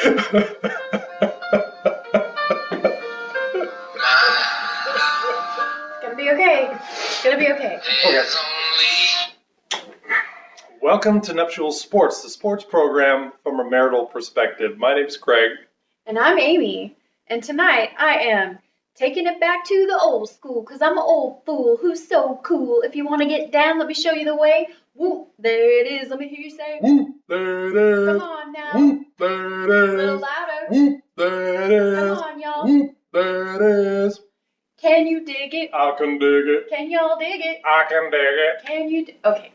Gonna be okay. It's gonna be okay. Okay. Welcome to Nuptial Sports, the sports program from a marital perspective. My name's Craig. And I'm Amy. And tonight I am taking it back to the old school because I'm an old fool who's so cool. If you want to get down, let me show you the way. Whoop, there it is. Let me hear you say. Whoop, there it is. Come on now. Whoop, there it is. A little louder. Whoop, there it is. Come on, y'all. Whoop, there it is. Can you dig it? I can dig it. Can y'all dig it? I can dig it. Can you? Okay.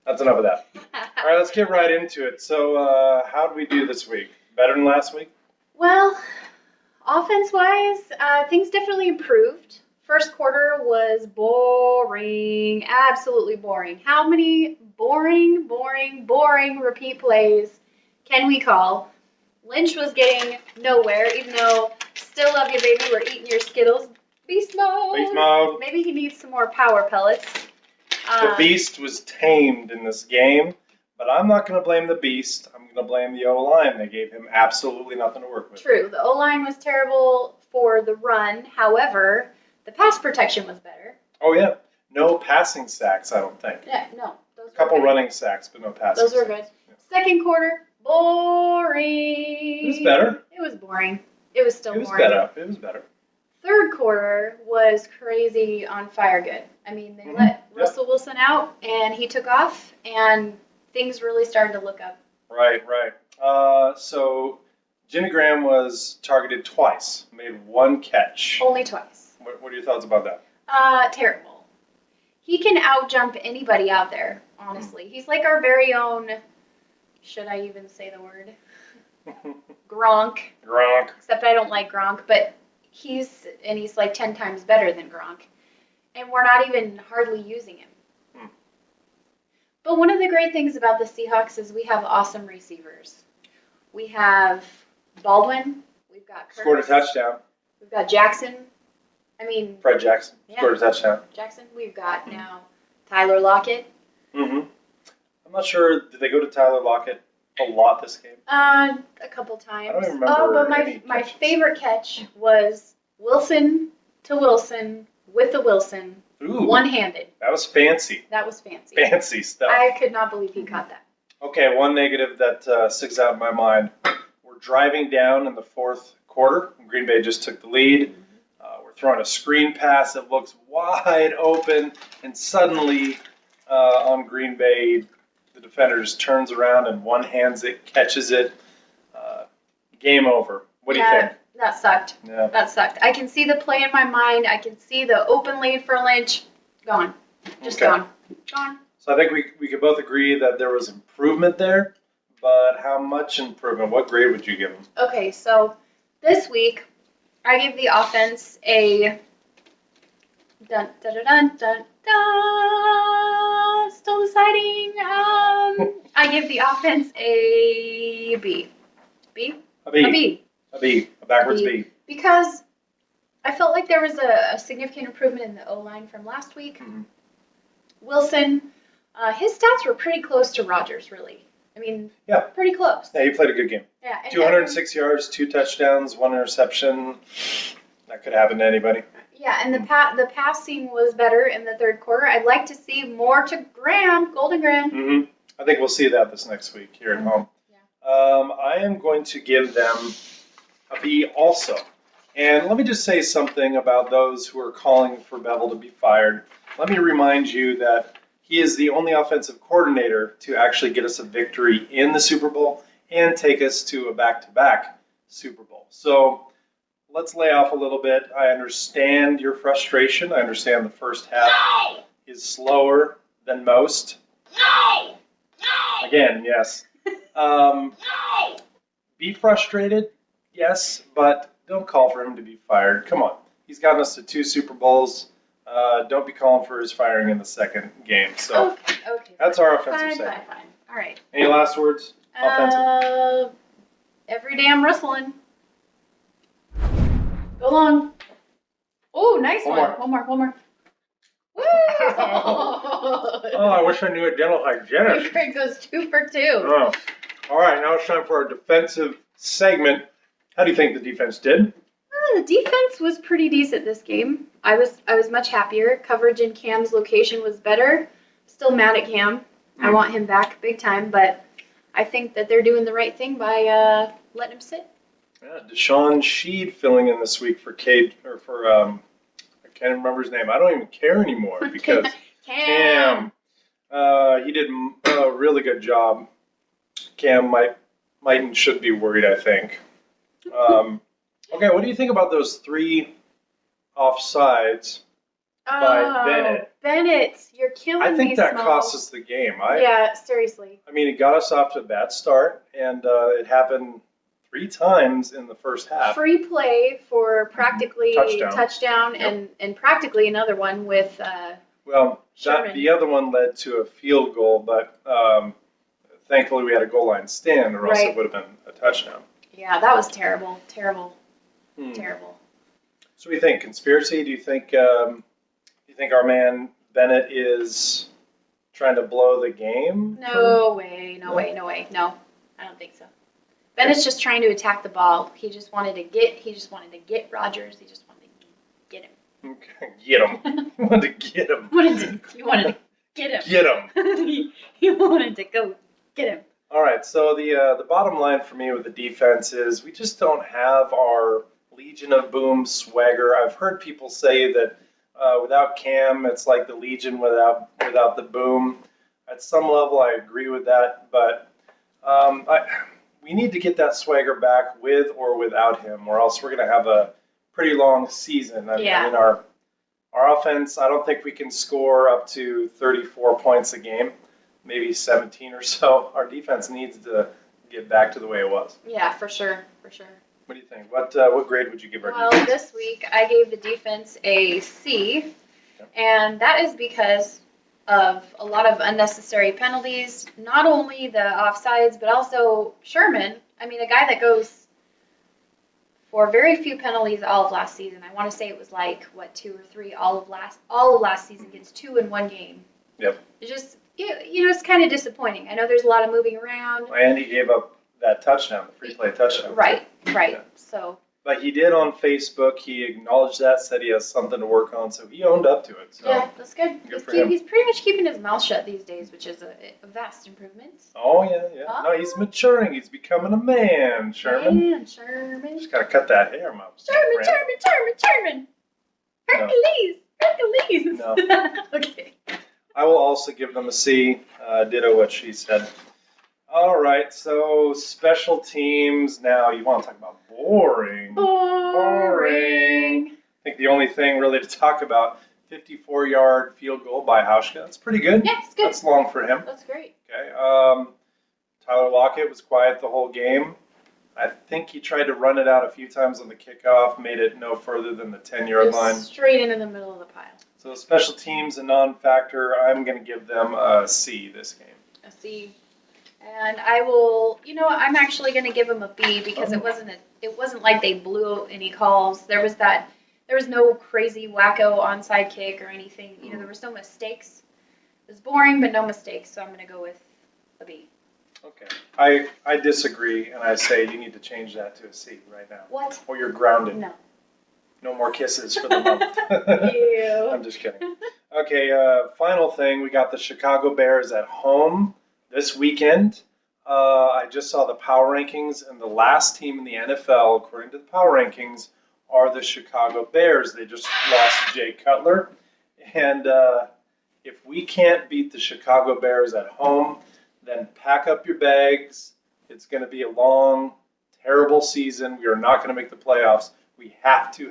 That's enough of that. All right, let's get right into it. So, how did we do this week? Better than last week? Well, offense-wise, things definitely improved. First quarter was boring, absolutely boring. How many boring repeat plays can we call? Lynch was getting nowhere, even though still love you, baby, we're eating your Skittles. Beast mode. Beast mode. Maybe he needs some more power pellets. The beast was tamed in this game, but I'm not going to blame the beast. I'm going to blame the O-line. They gave him absolutely nothing to work with. True. The O-line was terrible for the run. However, the pass protection was better. Oh, yeah. No passing sacks, I don't think. Yeah, no. A couple running sacks, but no passing sacks. Those were good. Yeah. Second quarter, boring. It was better. It was boring. It was still boring. It was better. Third quarter was crazy on fire good. I mean, they let Russell Wilson out, and he took off, and things really started to look up. Right. So Jimmy Graham was targeted twice, made one catch. Only twice. What are your thoughts about that? Terrible. He can out-jump anybody out there, honestly. He's like our very own, should I even say the word? Gronk. Except I don't like Gronk, but he's like 10 times better than Gronk. And we're not even hardly using him. But one of the great things about the Seahawks is we have awesome receivers. We have Baldwin. We've got Curtis. Scored a touchdown. We've got Jackson. Fred Jackson. Yeah. Scored a touchdown. Jackson. We've got now Tyler Lockett. I'm not sure. Did they go to Tyler Lockett a lot this game? A couple times. I don't even remember. But my favorite catch was Wilson to Wilson with the Wilson. Ooh, one-handed. That was fancy. Fancy stuff. I could not believe he caught that. Okay, one negative that sticks out in my mind. We're driving down in the fourth quarter. Green Bay just took the lead. We're throwing a screen pass that looks wide open, and suddenly on Green Bay, the defender just turns around and one-hands it, catches it. Game over. What do you think? That sucked. Yeah. That sucked. I can see the play in my mind. I can see the open lane for Lynch. Gone. Just gone. So I think we could both agree that there was improvement there, but how much improvement? What grade would you give them? Okay, so this week I give the offense a dun dun dun dun dun. Dun. Still deciding. I give the offense a B. B? A B. A B. A B. A backwards B. Because I felt like there was a significant improvement in the O-line from last week. Wilson, his stats were pretty close to Rodgers, really. I mean, pretty close. Yeah, he played a good game. Yeah, 206 yards, 2 touchdowns, 1 interception. That could happen to anybody. Yeah, and the passing was better in the third quarter. I'd like to see more to Golden Graham. I think we'll see that this next week here at home. Yeah. I am going to give them a B also. And let me just say something about those who are calling for Bevel to be fired. Let me remind you that he is the only offensive coordinator to actually get us a victory in the Super Bowl and take us to a back-to-back Super Bowl. So let's lay off a little bit. I understand your frustration. I understand the first half is slower than most. Again, yes. Be frustrated, yes, but don't call for him to be fired. Come on. He's gotten us to 2 Super Bowls. Don't be calling for his firing in the second game. So okay, that's our offensive segment. Fine. All right. Any last words? Offensive? Every damn wrestling. Go long. Oh, nice one. One more. Woo! Oh, I wish I knew a dental hygienist. Craig goes 2 for 2. Oh. All right, now it's time for our defensive segment. How do you think the defense did? The defense was pretty decent this game. I was much happier. Coverage in Cam's location was better. Still mad at Cam. I want him back big time, but I think that they're doing the right thing by letting him sit. Yeah, Deshaun Sheed filling in this week for Kate or for I can't remember his name. I don't even care anymore because Cam. He did a really good job. Cam might and should be worried, I think. Okay, what do you think about those 3 offsides by Bennett? Bennett, you're killing me. I think that Small. cost us the game. Yeah, seriously. I mean, it got us off to a bad start, and it happened 3 times in the first half. Free play for practically touchdown Yep. and practically another one with the other one led to a field goal, but thankfully we had a goal line stand, or else it would have been a touchdown. Yeah, that was terrible. Terrible. Terrible. So what do you think? Conspiracy? Do you think our man Bennett is trying to blow the game? No way. No, I don't think so. Bennett's just trying to attack the ball. He just wanted to get Rodgers. He just wanted to get him. Okay, get him. He wanted to get him. He wanted to get him. Get him. He wanted to go get him. All right, so the bottom line for me with the defense is we just don't have our Legion of Boom swagger. I've heard people say that without Cam, it's like the Legion without the boom. At some level, I agree with that, but we need to get that swagger back with or without him, or else we're going to have a pretty long season. I mean, our offense, I don't think we can score up to 34 points a game, maybe 17 or so. Our defense needs to get back to the way it was. Yeah, for sure. What do you think? What grade would you give our defense? Well, this week I gave the defense a C, and that is because of a lot of unnecessary penalties, not only the offsides, but also Sherman. I mean, a guy that goes for very few penalties all of last season. I want to say it was like, 2 or 3 all of last season, gets 2 in one game. Yep. It's just, it's kind of disappointing. I know there's a lot of moving around. And he gave up that touchdown, the free play touchdown. Right. Yeah. So. But he did on Facebook. He acknowledged that, said he has something to work on, so he owned up to it. So. Yeah, that's good. He's pretty much keeping his mouth shut these days, which is a vast improvement. Oh, yeah. Oh. No, he's maturing. He's becoming a man, Sherman. Sherman. Just got to cut that hair, Mom. Sherman. Hercules. No. Okay. I will also give them a C. Ditto what she said. All right, so special teams. Now, you want to talk about boring. I think the only thing really to talk about, 54-yard field goal by Hauschka. That's pretty good. Yeah, it's good. That's long for him. That's great. Okay. Tyler Lockett was quiet the whole game. I think he tried to run it out a few times on the kickoff, made it no further than the 10-yard line. Straight into the middle of the pile. So special teams, a non-factor. I'm going to give them a C this game. A C. And I will, I'm actually going to give them a B because it wasn't like they blew any calls. There was no crazy wacko onside kick or anything. There was no mistakes. It was boring, but no mistakes. So I'm going to go with a B. Okay. I disagree, and I say you need to change that to a C right now. What? Or you're grounded. No. No more kisses for the month. Ew. I'm just kidding. Okay, final thing. We got the Chicago Bears at home this weekend. I just saw the power rankings, and the last team in the NFL, according to the power rankings, are the Chicago Bears. They just lost Jay Cutler. And if we can't beat the Chicago Bears at home, then pack up your bags. It's going to be a long, terrible season. We are not going to make the playoffs. We have to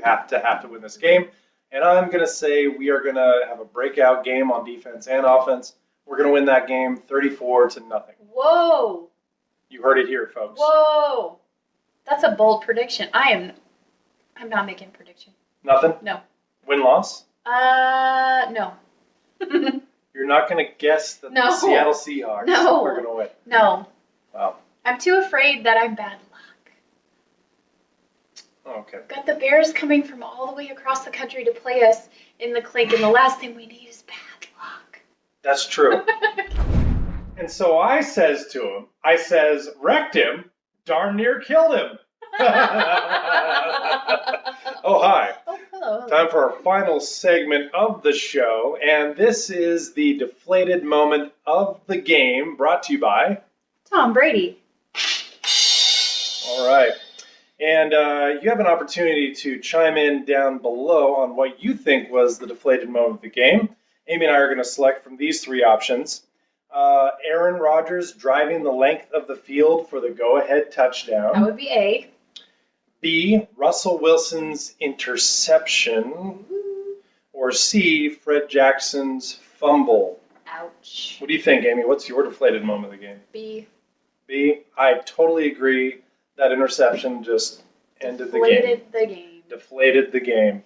win this game. And I'm going to say we are going to have a breakout game on defense and offense. We're going to win that game 34-0. Whoa. You heard it here, folks. Whoa. That's a bold prediction. I'm not making a prediction. Nothing? No. Win-loss? No. You're not going to guess that the Seattle Seahawks are going to win? No. Wow. I'm too afraid that I'm bad luck. Oh, okay. Got the Bears coming from all the way across the country to play us in the clink, and the last thing we need is bad luck. That's true. And so I says to him, wrecked him, darn near killed him. Oh, hi. Oh, hello. Time for our final segment of the show. And this is the deflated moment of the game, brought to you by Tom Brady. All right. And you have an opportunity to chime in down below on what you think was the deflated moment of the game. Amy and I are going to select from these three options. Aaron Rodgers driving the length of the field for the go-ahead touchdown. That would be A. B, Russell Wilson's interception. Ooh. Or C, Fred Jackson's fumble. Ouch. What do you think, Amy? What's your deflated moment of the game? B. B, I totally agree. That interception just ended the game. Deflated the game.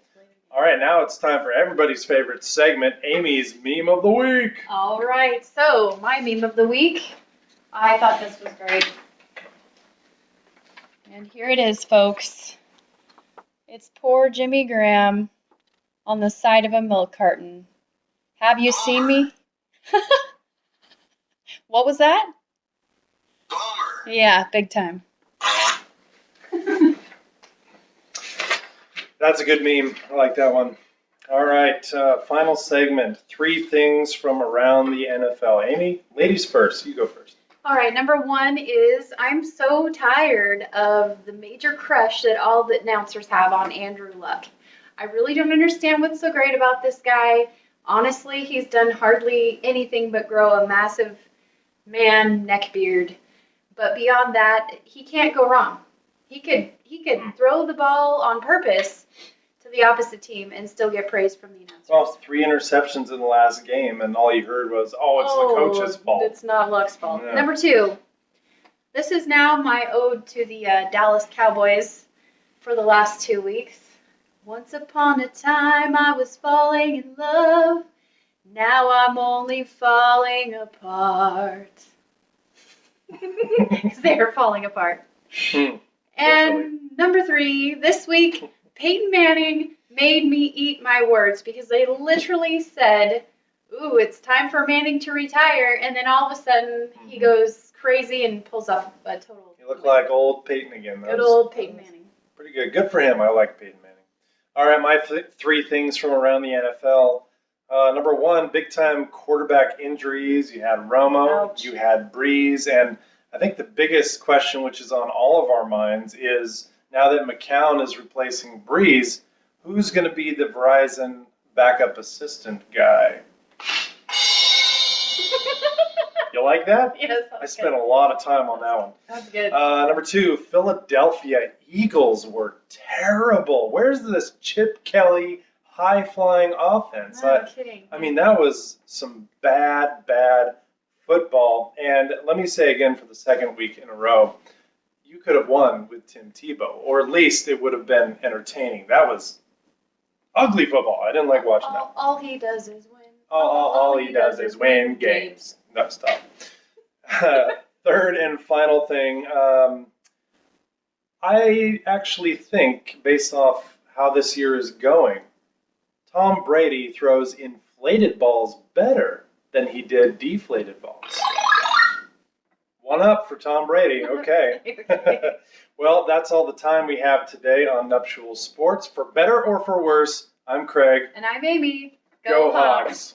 All right, now it's time for everybody's favorite segment, Amy's Meme of the Week. All right, so my meme of the week, I thought this was great. And here it is, folks. It's poor Jimmy Graham on the side of a milk carton. Have you seen me? What was that? Bummer. Yeah, big time. That's a good meme. I like that one. All right, final segment. 3 things from around the NFL. Amy, ladies first. You go first. All right, number 1 is I'm so tired of the major crush that all the announcers have on Andrew Luck. I really don't understand what's so great about this guy. Honestly, he's done hardly anything but grow a massive man neck beard. But beyond that, he can't go wrong. He could throw the ball on purpose to the opposite team and still get praise from the announcers. Well, 3 interceptions in the last game, and all you heard was, oh, it's the coach's fault. It's not Luck's fault. Yeah. Number 2, this is now my ode to the Dallas Cowboys for the last 2 weeks. Once upon a time I was falling in love. Now I'm only falling apart. Because they are falling apart. And number 3, this week, Peyton Manning made me eat my words because they literally said, ooh, it's time for Manning to retire. And then all of a sudden, he goes crazy and pulls off a total. You look like old Peyton again. Good old Peyton Manning. Pretty good. Good for him. I like Peyton Manning. All right, my 3 things from around the NFL. Number 1, big-time quarterback injuries. You had Romo, Ouch. You had Breeze, and I think the biggest question, which is on all of our minds, is now that McCown is replacing Breeze, who's going to be the Verizon backup assistant guy? You like that? Yes, I spent a lot of time on that one. That's good. Number 2, Philadelphia Eagles were terrible. Where's this Chip Kelly high-flying offense? No kidding. I mean, that was some bad football. And let me say again for the second week in a row, you could have won with Tim Tebow, or at least it would have been entertaining. That was ugly football. I didn't like watching that. All he does is win. All he does is win games. No, stop. Third and final thing, I actually think, based off how this year is going, Tom Brady throws inflated balls better than he did deflated balls. 1 up for Tom Brady. Okay. Well, that's all the time we have today on Nuptial Sports. For better or for worse, I'm Craig. And I'm Amy. Go Hawks.